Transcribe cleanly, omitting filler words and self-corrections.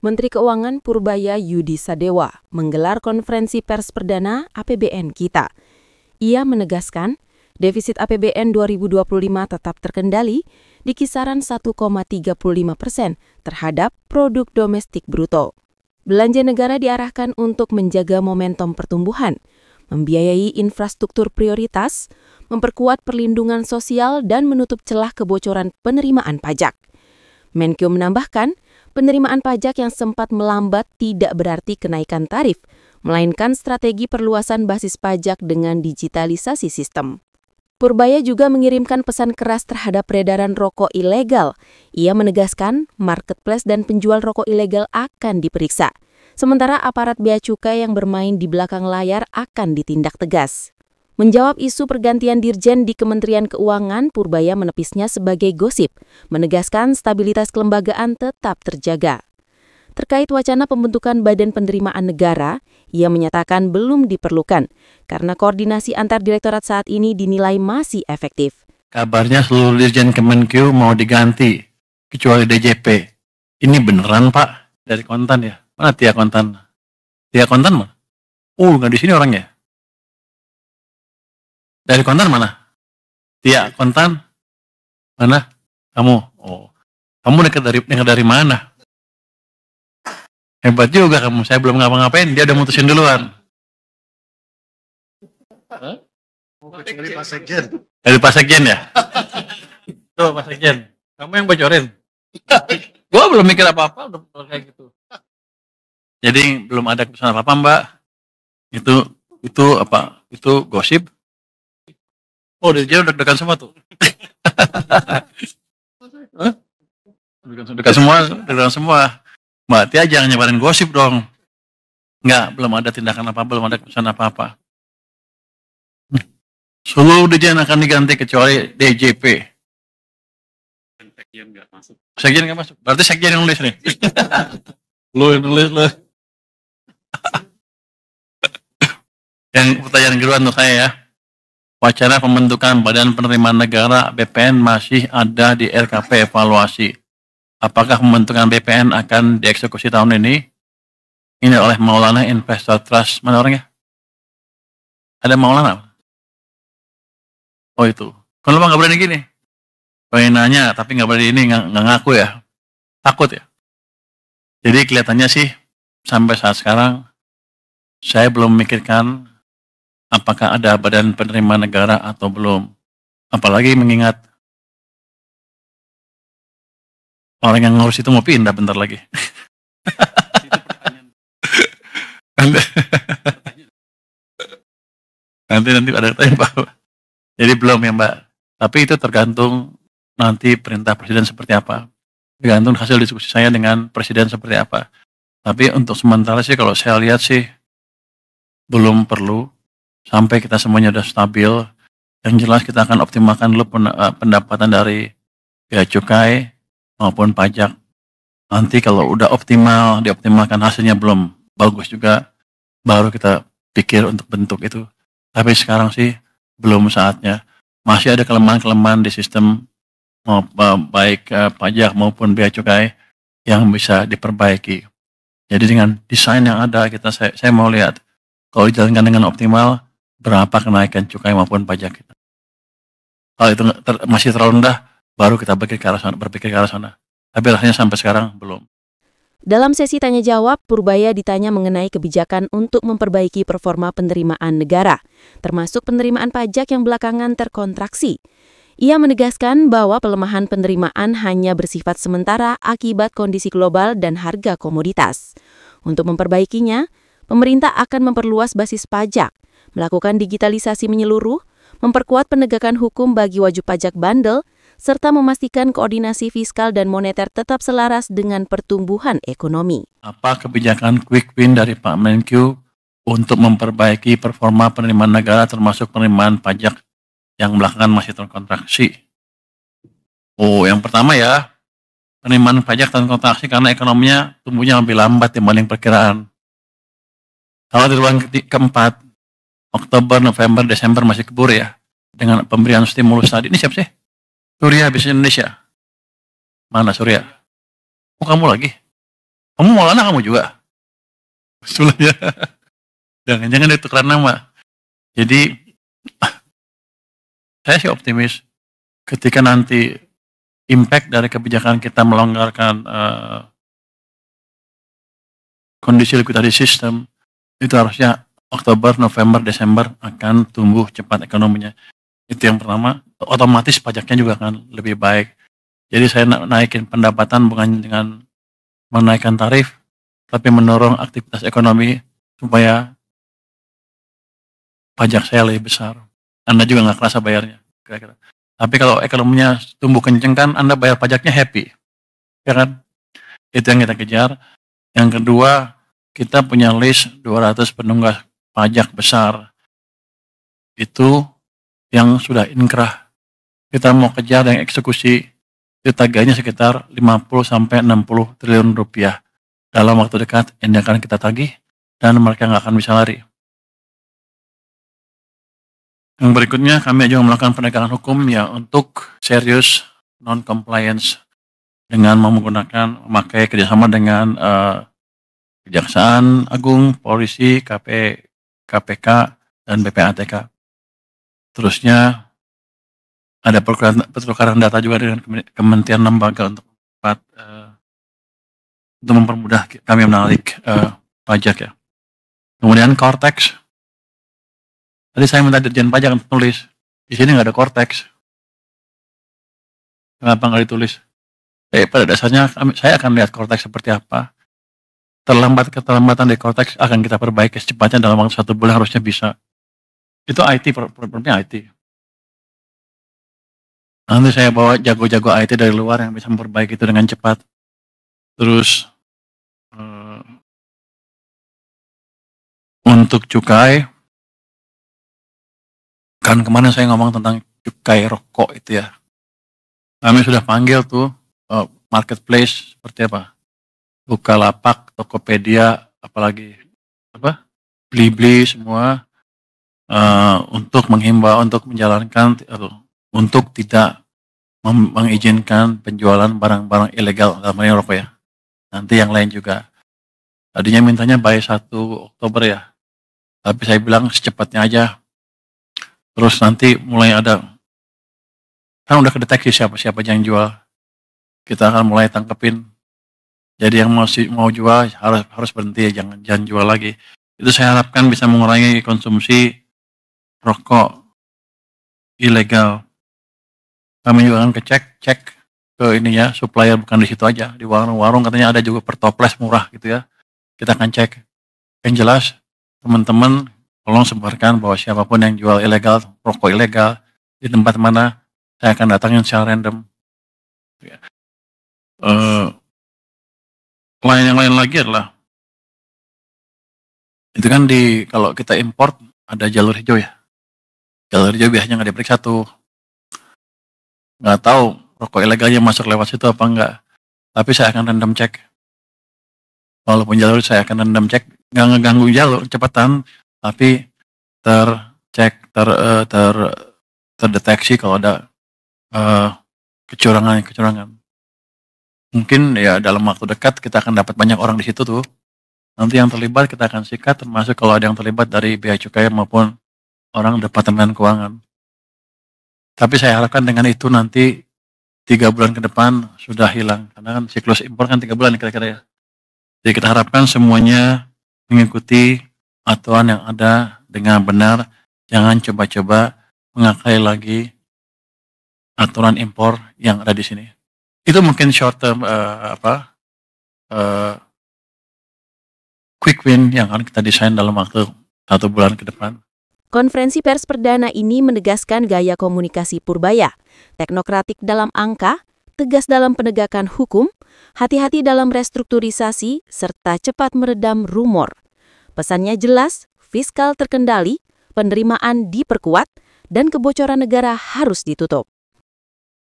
Menteri Keuangan Purbaya Yudi Sadewa menggelar konferensi pers perdana APBN kita. Ia menegaskan, defisit APBN 2025 tetap terkendali di kisaran 1,35% terhadap produk domestik bruto. Belanja negara diarahkan untuk menjaga momentum pertumbuhan, membiayai infrastruktur prioritas, memperkuat perlindungan sosial, dan menutup celah kebocoran penerimaan pajak. Menkyu menambahkan, penerimaan pajak yang sempat melambat tidak berarti kenaikan tarif, melainkan strategi perluasan basis pajak dengan digitalisasi sistem. Purbaya juga mengirimkan pesan keras terhadap peredaran rokok ilegal. Ia menegaskan, marketplace dan penjual rokok ilegal akan diperiksa, sementara aparat bea cukai yang bermain di belakang layar akan ditindak tegas. Menjawab isu pergantian dirjen di Kementerian Keuangan, Purbaya menepisnya sebagai gosip, menegaskan stabilitas kelembagaan tetap terjaga. Terkait wacana pembentukan Badan Penerimaan Negara, ia menyatakan belum diperlukan, karena koordinasi antar direktorat saat ini dinilai masih efektif. Kabarnya seluruh dirjen Kemenkyu mau diganti, kecuali DJP. Ini beneran, Pak? Dari Kontan ya? Mana Tia Kontan? Tia Kontan mana? Nggak di sini orangnya. Dari Kontan mana? Tia Kontan? Mana? Kamu? Kamu dekat dari mana? Hebat juga kamu. Saya belum ngapa-ngapain, dia udah mutusin duluan. Dari Pak Sekjen. Dari Pak Sekjen ya? Tuh Pak Sekjen. Kamu yang bocorin. Gua belum mikir apa-apa udah kayak gitu. Jadi belum ada keputusan apa-apa, Mbak. Itu apa? Itu gosip. Dia udah dekat semua tuh. Dekat semua. Mbak Tia jangan nyebarin gosip dong. Enggak, belum ada tindakan apa, belum ada keputusan apa-apa. Seluruh dirjen akan diganti kecuali DJP. Sekjen nggak masuk. Sekjen nggak masuk. Berarti sekjen yang nulis nih. Lu yang nulis lu. Yang pertanyaan kedua untuk saya ya. Wacana pembentukan Badan Penerimaan Negara BPN masih ada di RKP evaluasi. Apakah pembentukan BPN akan dieksekusi tahun ini? Ini oleh Maulana Investor Trust. Mana orangnya? Ada Maulana? Oh itu. Kalau nggak berani gini. Pengen nanya tapi nggak berani ini, nggak ngaku ya. Takut ya. Jadi kelihatannya sih sampai saat sekarang saya belum memikirkan apakah ada Badan Penerimaan Negara atau belum. Apalagi mengingat orang yang ngurus itu mau pindah bentar lagi. Nanti ada tanya Pak. Jadi belum ya Mbak. Tapi itu tergantung nanti perintah Presiden seperti apa. Tergantung hasil diskusi saya dengan Presiden seperti apa. Tapi untuk sementara sih kalau saya lihat sih belum perlu. Sampai kita semuanya sudah stabil. Yang jelas kita akan optimalkan dulu pendapatan dari bea cukai maupun pajak. Nanti kalau udah dioptimalkan hasilnya belum bagus juga, baru kita pikir untuk bentuk itu. Tapi sekarang sih belum saatnya. Masih ada kelemahan-kelemahan di sistem baik pajak maupun bea cukai yang bisa diperbaiki. Jadi dengan desain yang ada saya mau lihat kalau dijalankan dengan optimal berapa kenaikan cukai maupun pajak kita. Kalau itu masih terlalu rendah, baru kita berpikir ke arah sana. Tapi rasanya sampai sekarang belum. Dalam sesi tanya-jawab, Purbaya ditanya mengenai kebijakan untuk memperbaiki performa penerimaan negara, termasuk penerimaan pajak yang belakangan terkontraksi. Ia menegaskan bahwa pelemahan penerimaan hanya bersifat sementara akibat kondisi global dan harga komoditas. Untuk memperbaikinya, pemerintah akan memperluas basis pajak, melakukan digitalisasi menyeluruh, memperkuat penegakan hukum bagi wajib pajak bandel, serta memastikan koordinasi fiskal dan moneter tetap selaras dengan pertumbuhan ekonomi. Apa kebijakan quick win dari Pak Menkyu untuk memperbaiki performa penerimaan negara termasuk penerimaan pajak yang belakangan masih terkontraksi? Yang pertama ya, penerimaan pajak terkontraksi karena ekonominya tumbuhnya lebih lambat dibanding perkiraan. Kalau di bulan keempat, Oktober, November, Desember masih keburu ya, dengan pemberian stimulus tadi. Ini siapa sih? Surya Bisnis Indonesia. Mana Surya? Kamu lagi? Kamu Maulana kamu juga? Sebelumnya. Jangan-jangan itu karena nama. Jadi saya sih optimis ketika nanti impact dari kebijakan kita melonggarkan kondisi likuiditas sistem itu harusnya Oktober, November, Desember akan tumbuh cepat ekonominya. Itu yang pertama. Otomatis pajaknya juga akan lebih baik. Jadi saya naikin pendapatan bukan dengan menaikkan tarif, tapi mendorong aktivitas ekonomi supaya pajak saya lebih besar. Anda juga nggak kerasa bayarnya, kira-kira. Tapi kalau ekonominya tumbuh kenceng kan, Anda bayar pajaknya happy, ya kan? Itu yang kita kejar. Yang kedua, kita punya list 200 penunggak pajak besar. Itu yang sudah inkrah. Kita mau kejar yang eksekusi, itu tagihannya sekitar 50-60 triliun rupiah. Dalam waktu dekat, ini akan kita tagih, dan mereka nggak akan bisa lari. Yang berikutnya, kami juga melakukan penegakan hukum ya untuk serius non-compliance dengan memakai kerjasama dengan Kejaksaan Agung, Polisi, KPK, dan BPATK. Terusnya, ada pertukaran data juga dengan Kementerian Lembaga untuk mempermudah kami menarik pajak ya. Kemudian Cortex. Tadi saya minta Dirjen Pajak untuk tulis. Di sini nggak ada Cortex. Kenapa nggak ditulis? Pada dasarnya saya akan lihat Cortex seperti apa. Keterlambatan dari Cortex akan kita perbaiki secepatnya dalam waktu 1 bulan harusnya bisa. Itu IT, problemnya IT. Nanti saya bawa jago-jago IT dari luar yang bisa memperbaiki itu dengan cepat. Terus untuk cukai, kan kemarin saya ngomong tentang cukai rokok itu ya. Kami sudah panggil tuh marketplace seperti apa? Bukalapak, Tokopedia, apalagi Blibli semua untuk menghimbau untuk menjalankan untuk tidak mengizinkan penjualan barang-barang ilegal dalam hal rokok ya. Nanti yang lain juga. Tadinya mintanya by 1 Oktober ya. Tapi saya bilang secepatnya aja. Terus nanti mulai ada, kan udah kedeteksi siapa-siapa yang jual. Kita akan mulai tangkepin. Jadi yang mau jual harus berhenti, jangan jual lagi. Itu saya harapkan bisa mengurangi konsumsi rokok ilegal. Kami juga akan cek ke ininya, supplier bukan di situ aja, di warung-warung katanya ada juga pertoples murah gitu ya. Kita akan cek. Yang jelas, teman-teman tolong sebarkan bahwa siapapun yang jual ilegal, rokok ilegal di tempat mana, saya akan datangin secara random. Yang lain lagi adalah itu kan kalau kita import ada jalur hijau ya. Jalur hijau biasanya nggak diperiksa tuh. Nggak tahu rokok ilegalnya masuk lewat situ apa enggak. Tapi saya akan random cek. Walaupun jalur saya akan random cek, nggak ngeganggu jalur cepatan, tapi terdeteksi kalau ada kecurangan. Mungkin ya dalam waktu dekat kita akan dapat banyak orang di situ tuh. Nanti yang terlibat kita akan sikat, termasuk kalau ada yang terlibat dari Bea Cukai maupun orang Departemen Keuangan. Tapi saya harapkan dengan itu nanti 3 bulan ke depan sudah hilang. Karena kan siklus impor kan 3 bulan kira-kira ya. Jadi kita harapkan semuanya mengikuti aturan yang ada dengan benar. Jangan coba-coba mengakai lagi aturan impor yang ada di sini. Itu mungkin short term quick win yang akan kita desain dalam waktu 1 bulan ke depan. Konferensi pers perdana ini menegaskan gaya komunikasi Purbaya, teknokratik dalam angka, tegas dalam penegakan hukum, hati-hati dalam restrukturisasi, serta cepat meredam rumor. Pesannya jelas, fiskal terkendali, penerimaan diperkuat, dan kebocoran negara harus ditutup.